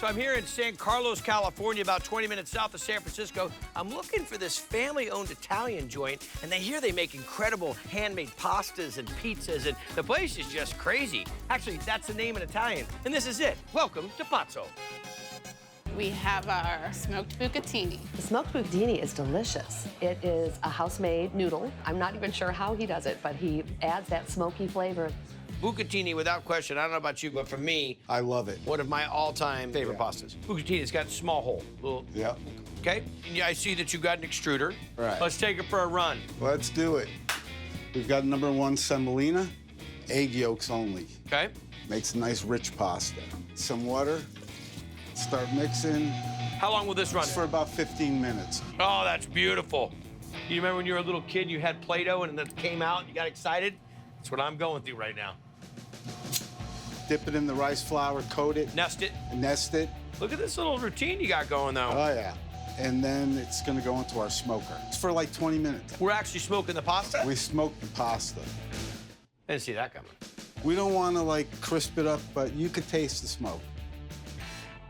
So I'm here in San Carlos, California, about 20 minutes south of San Francisco. I'm looking for this family-owned Italian joint, and they make incredible handmade pastas and pizzas, and the place is just crazy. Actually, that's the name in Italian, and this is it. Welcome to Pazzo. We have our smoked bucatini. The smoked bucatini is delicious. It is a house-made noodle. I'm not even sure how he does it, but he adds that smoky flavor. Bucatini, without question. I don't know about you, but for me, I love it. one of my all-time favorite pastas. Bucatini's got a small hole. Yeah. Okay? And I see that you got an extruder. Right. Let's take it for a run. Let's do it. We've got #1 semolina, egg yolks only. Okay? Makes a nice rich pasta. Some water. Start mixing. How long will this run? For about 15 minutes. Oh, that's beautiful. You remember when you were a little kid, you had Play-Doh and it came out and you got excited? That's what I'm going through right now. Dip it in the rice flour, coat it. Nest it. Nest it. Look at this little routine you got going, though. Oh, yeah. And then it's gonna go into our smoker. It's for like 20 minutes. We're actually smoking the pasta? We smoke the pasta. Didn't see that coming. We don't wanna like crisp it up, but you could taste the smoke.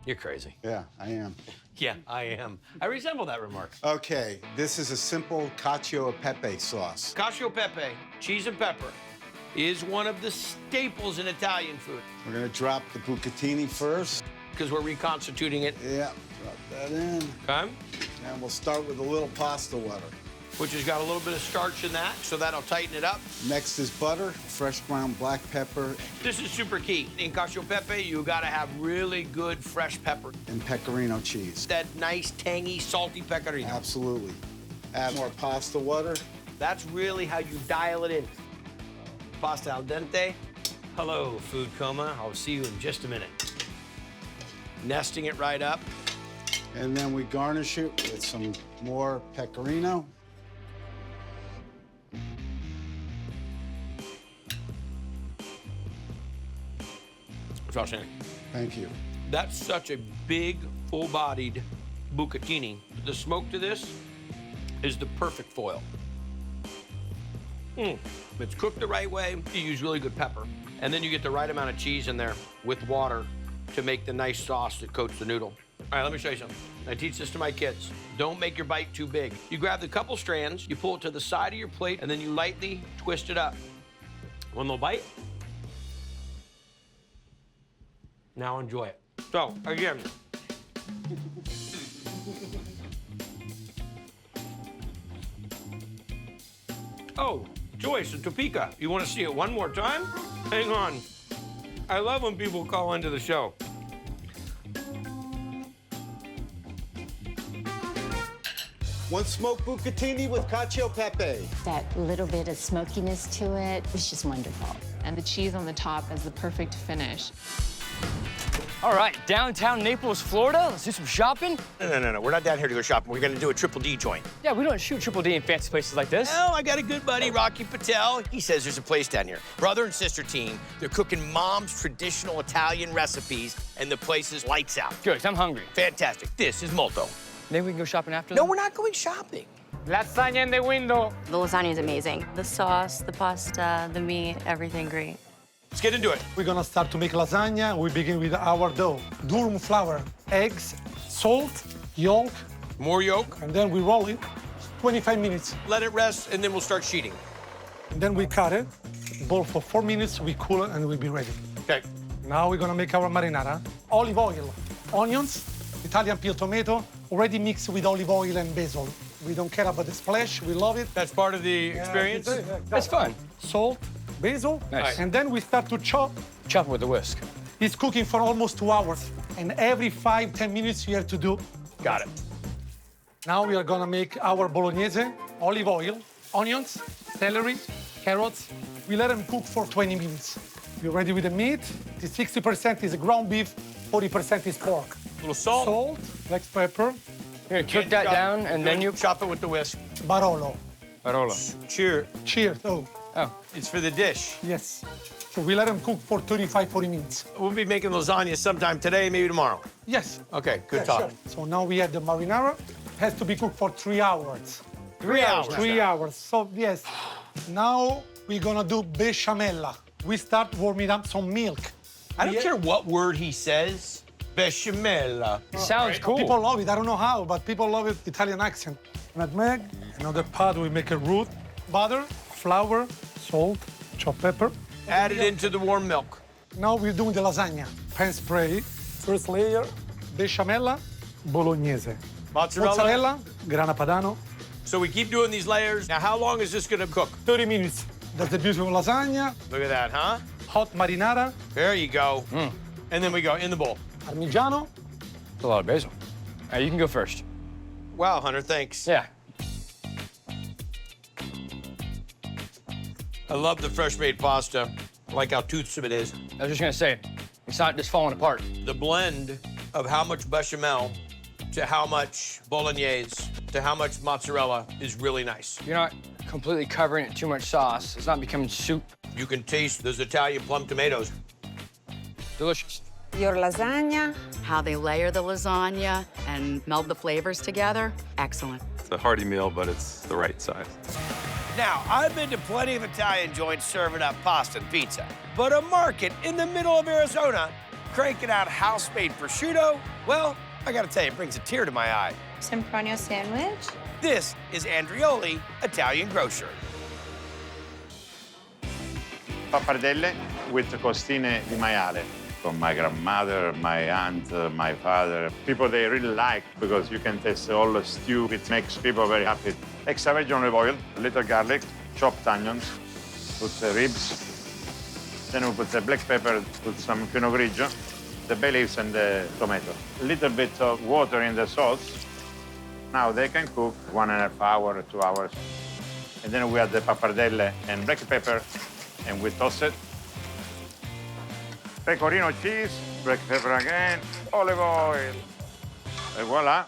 You're crazy. Yeah, I am. Yeah, I am. I resemble that remark. Okay, this is a simple cacio e pepe sauce. Cacio e pepe, cheese and pepper, is one of the staples in Italian food. We're gonna drop the bucatini first. Because we're reconstituting it. Yeah, drop that in. Okay? And we'll start with a little pasta water. Which has got a little bit of starch in that, so that'll tighten it up. Next is butter, fresh ground black pepper. This is super key. In cacio e pepe, you gotta have really good fresh pepper. And pecorino cheese. That nice, tangy, salty pecorino. Absolutely. Add more pasta water. That's really how you dial it in. Pasta al dente. Hello, food coma. I'll see you in just a minute. Nesting it right up. And then we garnish it with some more pecorino. It's outstanding. Thank you. That's such a big, full-bodied bucatini. The smoke to this is the perfect foil. It's cooked the right way. You use really good pepper. And then you get the right amount of cheese in there with water to make the nice sauce that coats the noodle. All right, let me show you something. I teach this to my kids. Don't make your bite too big. You grab the couple strands, you pull it to the side of your plate, and then you lightly twist it up. One little bite. Now enjoy it. So, again. Oh, Joyce and Topeka, you want to see it one more time? Hang on. I love when people call into the show. One smoked bucatini with cacio e pepe. That little bit of smokiness to it was just wonderful. And the cheese on the top is the perfect finish. All right, downtown Naples, Florida. Let's do some shopping. No. We're not down here to go shopping. We're going to do a Triple D joint. Yeah, we don't shoot Triple D in fancy places like this. Oh, I got a good buddy, Rocky Patel. He says there's a place down here. Brother and sister team. They're cooking mom's traditional Italian recipes, and the place is lights out. Good, I'm hungry. Fantastic. This is molto. Maybe we can go shopping after No, that? we're not going shopping. Lasagna in the window. The lasagna is amazing. The sauce, the pasta, the meat, everything great. Let's get into it. We're gonna start to make lasagna. We begin with our dough. Durum flour, eggs, salt, yolk, More yolk. and then we roll it 25 minutes. Let it rest, and then we'll start sheeting. And then we cut it, boil for 4 minutes, we cool it, and we'll be ready. Okay. Now we're gonna make our marinara. Olive oil, onions, Italian peel tomato, already mixed with olive oil and basil. We don't care about the splash, we love it. That's part of the experience? That's fun. Salt, basil, Nice. and then we start to chop. Chop it with a whisk. It's cooking for almost 2 hours, and every 5-10 minutes you have to do. Got it. Now we are gonna make our bolognese, olive oil, onions, celery, carrots. We let them cook for 20 minutes. We're ready with the meat. The 60% is ground beef, 40% is pork. A little salt. Salt, black pepper, You're gonna cook that down, and then you... chop it with the whisk. barolo. Barolo. Cheer. Cheers. Oh, Oh, It's for the dish. yes. So we let them cook for 35-40 minutes. We'll be making lasagna sometime today, maybe tomorrow. Yes. Okay, good Yeah, talk. sure. So now we add the marinara. Has to be cooked for 3 hours. 3 hours. 3 hours. So yes. Now we're gonna do bechamella. We start warming up some milk. I don't care what word he says. Bechamel. Sounds cool. People love it. I don't know how, but people love it. Italian accent. Nutmeg. Another pot, we make a root. Butter, flour, salt, chopped pepper. Add it into the warm milk. Now we're doing the lasagna. Pan spray. First layer, bechamel, bolognese. Mozzarella, grana padano. So we keep doing these layers. Now, how long is this gonna cook? 30 minutes. That's the beauty of lasagna. Look at that, huh? Hot marinara, There you go. And then we go in the bowl. parmigiano. That's a lot of basil. All right, you can go first. Wow, Hunter, thanks. Yeah. I love the fresh-made pasta. I like how toothsome it is. I was just gonna say, it's not just falling apart. The blend of how much bechamel to how much bolognese to how much mozzarella is really nice. You're not completely covering it in too much sauce. It's not becoming soup. You can taste those Italian plum tomatoes. Delicious. Your lasagna. How they layer the lasagna and meld the flavors together, excellent. It's a hearty meal, but it's the right size. Now, I've been to plenty of Italian joints serving up pasta and pizza, but a market in the middle of Arizona cranking out house-made prosciutto, well, I gotta tell you, it brings a tear to my eye. Sempronio sandwich. This is Andrioli Italian Grocer. Pappardelle with costine di Maiale. From my grandmother, my aunt, my father. People they really like because you can taste all the stew. It makes people very happy. Extra virgin olive oil, a little garlic, chopped onions, put the ribs. Then we put the black pepper, put some Pinot Grigio, the bay leaves and the tomato. A little bit of water in the sauce. Now they can cook 1.5 hours, 2 hours. And then we add the pappardelle and black pepper, and we toss it. Pecorino cheese, black pepper again, olive oil. And voila.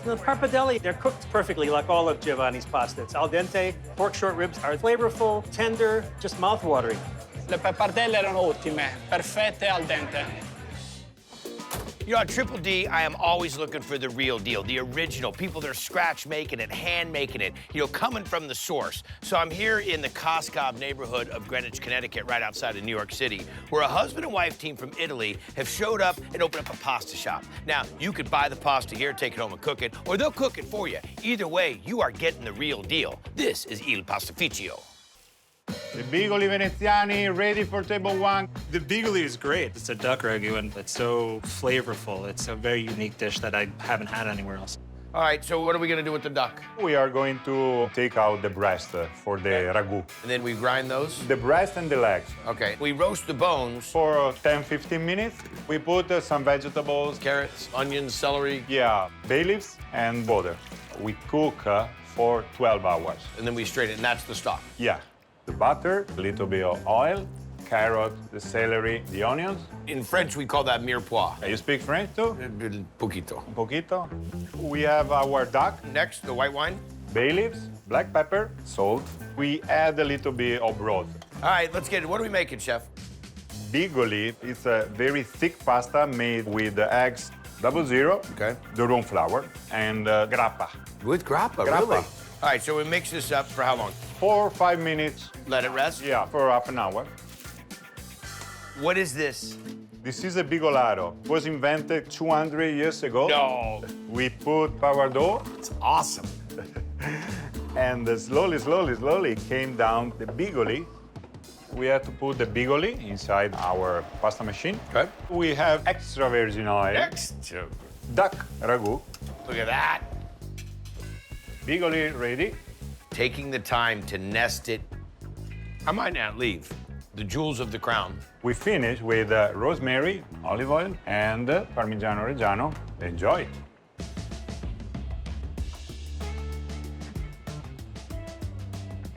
The pappardelle, they're cooked perfectly like all of Giovanni's pasta. It's al dente, pork short ribs are flavorful, tender, just mouth-watering. Le pappardelle erano ottime, perfette al dente. You know, at Triple D, I am always looking for the real deal, the original, people that are scratch making it, hand making it, you know, coming from the source. So I'm here in the Costco neighborhood of Greenwich, Connecticut, right outside of New York City, where a husband and wife team from Italy have showed up and opened up a pasta shop. Now, you could buy the pasta here, take it home and cook it, or they'll cook it for you. Either way, you are getting the real deal. This is Il Pastificio. The bigoli veneziani ready for table one. The bigoli is great. It's a duck ragu, and it's so flavorful. It's a very unique dish that I haven't had anywhere else. All right, so what are we gonna do with the duck? We are going to take out the breast for the ragu. And then we grind those? The breast and the legs. Okay, we roast the bones. For 10-15 minutes, we put some vegetables. Carrots, onions, celery. Yeah, bay leaves and butter. We cook for 12 hours. And then we strain it, and that's the stock. Yeah. The butter, a little bit of oil, carrot, the celery, the onions. In French, we call that mirepoix. You speak French too? Poquito. Poquito. We have our duck. Next, the white wine. Bay leaves, black pepper, salt. We add a little bit of broth. All right, let's get it. What are we making, chef? Bigoli is a very thick pasta made with eggs, double zero, okay, durum flour, and grappa. With grappa, really? All right, so we mix this up for how long? 4 or 5 minutes. Let it rest? Yeah, for half an hour. What is this? This is a bigolaro. It was invented 200 years ago. No. We put sourdough. It's awesome. And slowly, slowly, slowly came down the bigoli. We had to put the bigoli inside our pasta machine. Okay. We have extra virgin oil. Extra. Duck ragu. Look at that. Bigoli ready. Taking the time to nest it. I might not leave. The jewels of the crown. We finish with rosemary, olive oil, and Parmigiano Reggiano. Enjoy.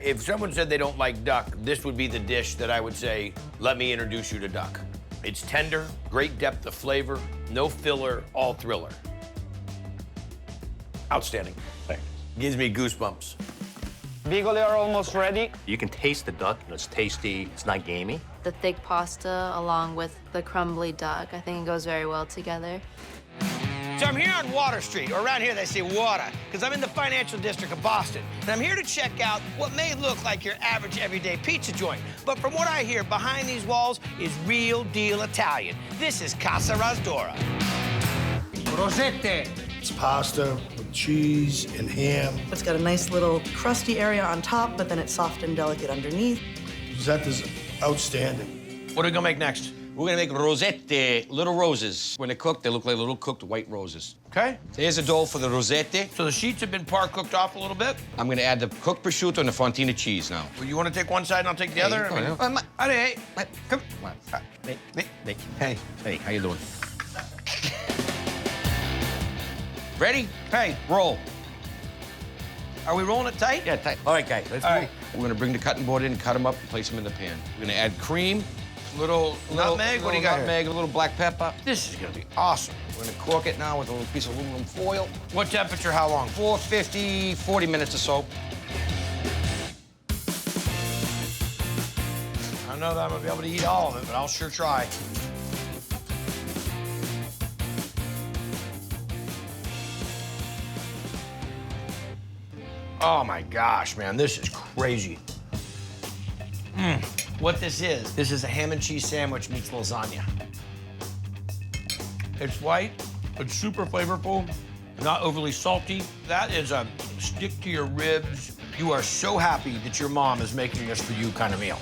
If someone said they don't like duck, this would be the dish that I would say, let me introduce you to duck. It's tender, great depth of flavor, no filler, all thriller. Outstanding. Thanks. Gives me goosebumps. Bigoli are almost ready. You can taste the duck. It's tasty. It's not gamey. The thick pasta along with the crumbly duck, I think it goes very well together. So I'm here on Water Street, or around here they say water, because I'm in the financial district of Boston. And I'm here to check out what may look like your average everyday pizza joint. But from what I hear, behind these walls is real deal Italian. This is Casa Razdora. Rosette. It's pasta with cheese and ham. It's got a nice little crusty area on top, but then it's soft and delicate underneath. Rosette's outstanding. What are we gonna make next? We're gonna make rosette, little roses. When they're cooked, they look like little cooked white roses. Okay. There's a dough for the rosette. So the sheets have been par-cooked off a little bit? I'm gonna add the cooked prosciutto and the fontina cheese now. Well, you wanna take one side and I'll take the other? Hey, come on. Hey, how you doing? Ready? Hey. Roll. Are we rolling it tight? Yeah, tight. All right, guys, let's All move. right. We're gonna bring the cutting board in, cut them up, and place them in the pan. We're gonna add cream. Little nutmeg? What do you got nutmeg, here? a little black pepper. This is gonna be awesome. We're gonna cork it now with a little piece of aluminum foil. What temperature, how long? 450, 40 minutes or so. I don't know that I'm gonna be able to eat all of it, but I'll sure try. Oh my gosh, man, this is crazy. What this is a ham and cheese sandwich meets lasagna. It's white, it's super flavorful, not overly salty. That is a stick to your ribs. You are so happy that your mom is making this for you kind of meal.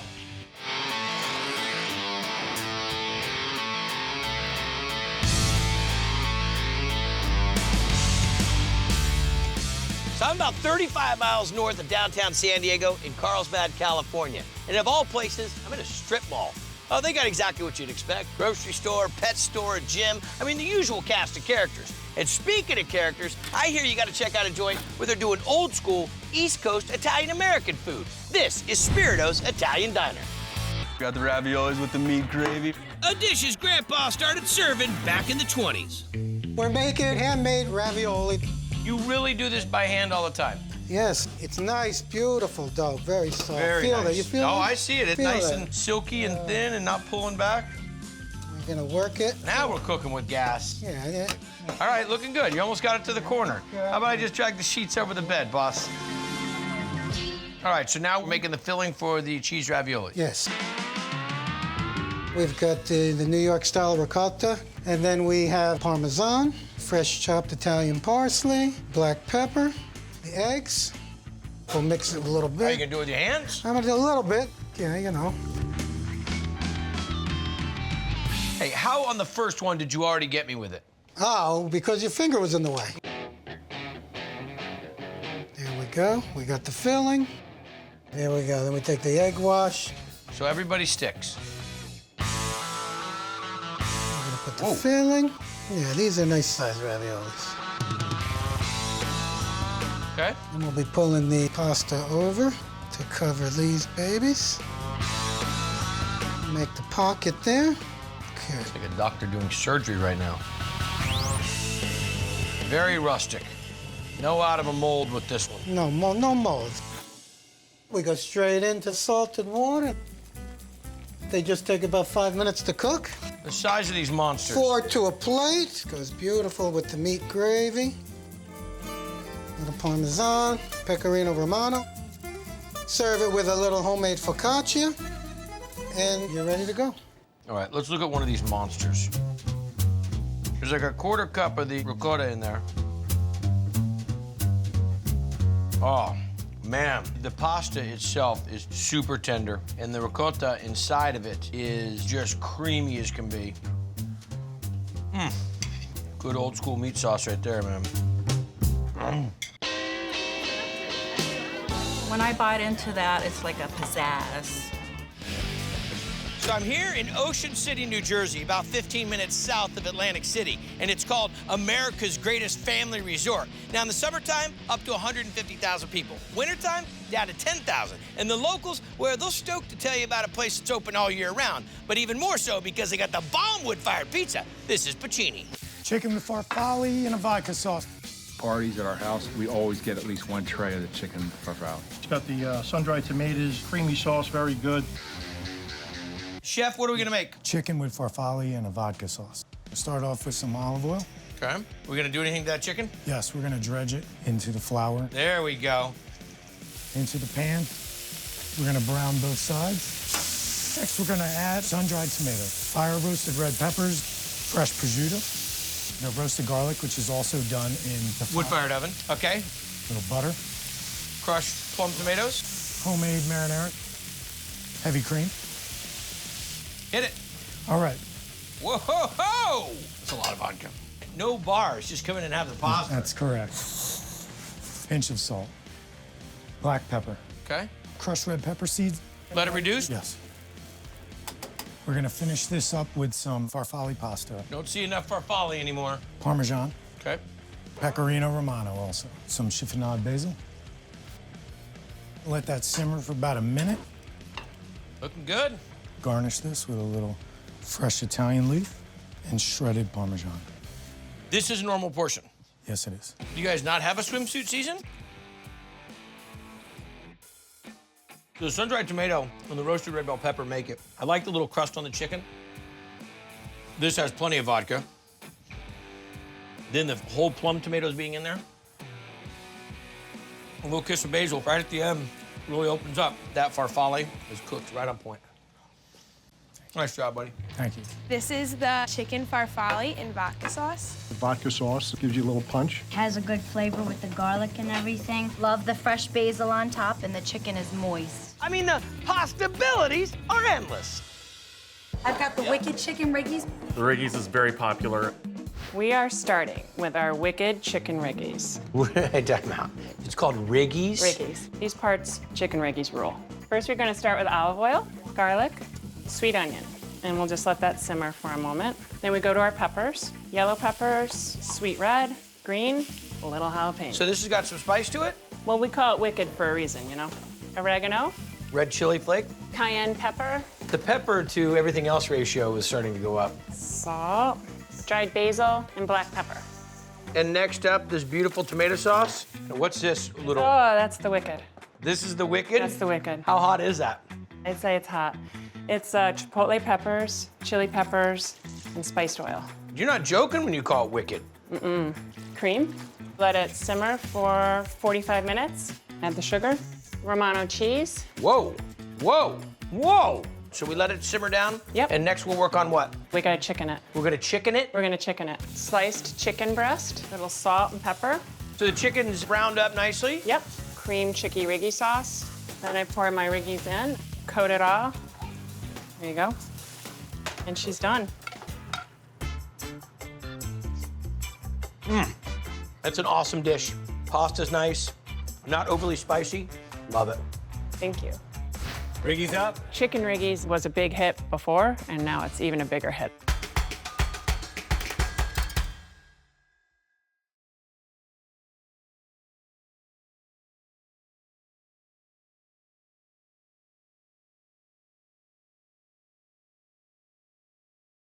So I'm about 35 miles north of downtown San Diego in Carlsbad, California. And of all places, I'm in a strip mall. Oh, they got exactly what you'd expect. Grocery store, pet store, a gym. I mean, the usual cast of characters. And speaking of characters, I hear you gotta check out a joint where they're doing old school East Coast Italian-American food. This is Spirito's Italian Diner. Got the raviolis with the meat gravy. A dish his grandpa started serving back in the 20s. We're making handmade ravioli. You really do this by hand all the time? Yes, it's nice, beautiful dough, very soft. Very feel nice. that? You feel Oh, that? I see it. It's Feel nice that? and silky and thin and not pulling back. We're gonna work it. Now we're cooking with gas. Yeah. All right, looking good. You almost got it to the corner. How about I just drag the sheets over the bed, boss? All right, so now we're making the filling for the cheese ravioli. Yes. We've got the New York style ricotta, and then we have Parmesan, fresh chopped Italian parsley, black pepper, the eggs. We'll mix it a little bit. Are you gonna do it with your hands? I'm gonna do a little bit. Yeah, you know. Hey, how on the first one did you already get me with it? Oh, because your finger was in the way. There we go. We got the filling. There we go. Then we take the egg wash. So everybody sticks. Put the filling. Yeah, these are nice size raviolis. Okay. And we'll be pulling the pasta over to cover these babies. Make the pocket there. Okay. It's like a doctor doing surgery right now. Very rustic. No out of a mold with this one. No mold. We go straight into salted water. They just take about 5 minutes to cook. The size of these monsters. 4 to a plate. Goes beautiful with the meat gravy. Little Parmesan, Pecorino Romano. Serve it with a little homemade focaccia, and you're ready to go. All right, let's look at one of these monsters. There's like a 1/4 cup of the ricotta in there. Oh, man. The pasta itself is super tender, and the ricotta inside of it is just creamy as can be. Good old school meat sauce right there, man. When I bite into that, it's like a pizzazz. So I'm here in Ocean City, New Jersey, about 15 minutes south of Atlantic City, and it's called America's Greatest Family Resort. Now, in the summertime, up to 150,000 people. Wintertime, down to 10,000. And the locals, well, they're stoked to tell you about a place that's open all year round, but even more so because they got the bomb wood-fired pizza. This is Puccini. Chicken with farfalle and a vodka sauce. Parties at our house, we always get at least one tray of the chicken farfalle. It's got the sun-dried tomatoes, creamy sauce, very good. Chef, what are we gonna make? Chicken with farfalle and a vodka sauce. We'll start off with some olive oil. Okay. We're gonna do anything to that chicken? Yes, we're gonna dredge it into the flour, There we go. into the pan. We're gonna brown both sides. Next, we're gonna add sun-dried tomato, fire-roasted red peppers, fresh prosciutto, the roasted garlic, which is also done in the Wood-fired oven. Okay. little butter, Crushed plum tomatoes. homemade marinara, heavy cream. Hit it. All right. Whoa, ho, ho! That's a lot of vodka. No bars, just come in and have the pasta. That's correct. Pinch of salt, black pepper, Okay. crushed red pepper seeds. Let it reduce? Yes. We're gonna finish this up with some farfalle pasta, Don't see enough farfalle anymore. Parmesan, Okay. pecorino romano also, some chiffonade basil. Let that simmer for about a minute. Looking good. Garnish this with a little fresh Italian leaf and shredded Parmesan. This is a normal portion. Yes, it is. Do you guys not have a swimsuit season? The sun-dried tomato and the roasted red bell pepper make it. I like the little crust on the chicken. This has plenty of vodka. Then the whole plum tomatoes being in there. A little kiss of basil right at the end really opens up. That farfalle is cooked right on point. Nice job, buddy. Thank you. This is the chicken farfalle in vodka sauce. The vodka sauce gives you a little punch. Has a good flavor with the garlic and everything. Love the fresh basil on top, and the chicken is moist. I mean, the possibilities are endless. I've got the Wicked Chicken Riggies. The Riggies is very popular. We are starting with our Wicked Chicken Riggies. What did I talk about? It's called Riggies? Riggies. These parts, chicken Riggies rule. First, we're gonna start with olive oil, garlic, sweet onion, and we'll just let that simmer for a moment. Then we go to our peppers, yellow peppers, sweet red, green, a little jalapeno. So this has got some spice to it? Well, we call it Wicked for a reason, you know? Oregano, Red chili flake? cayenne pepper, The pepper to everything else ratio is starting to go up. salt, dried basil, and black pepper. And next up, this beautiful tomato sauce. Now, what's this little? Oh, that's the Wicked. This is the Wicked? That's the Wicked. How hot is that? I'd say it's hot. It's chipotle peppers, chili peppers, and spiced oil. You're not joking when you call it Wicked. Mm-mm. Cream. Let it simmer for 45 minutes. Add the sugar. Romano cheese. Whoa, whoa, whoa. So we let it simmer down? Yep. And next we'll work on what? We gotta chicken it. We're gonna chicken it? We're gonna chicken it. Sliced chicken breast, a little salt and pepper. So the chicken's browned up nicely? Yep. Cream chicky Riggy sauce. Then I pour my Riggies in, coat it all. There you go. And she's done. That's an awesome dish. Pasta's nice, not overly spicy. Love it. Thank you. Riggies up? Chicken Riggies was a big hit before, and now it's even a bigger hit.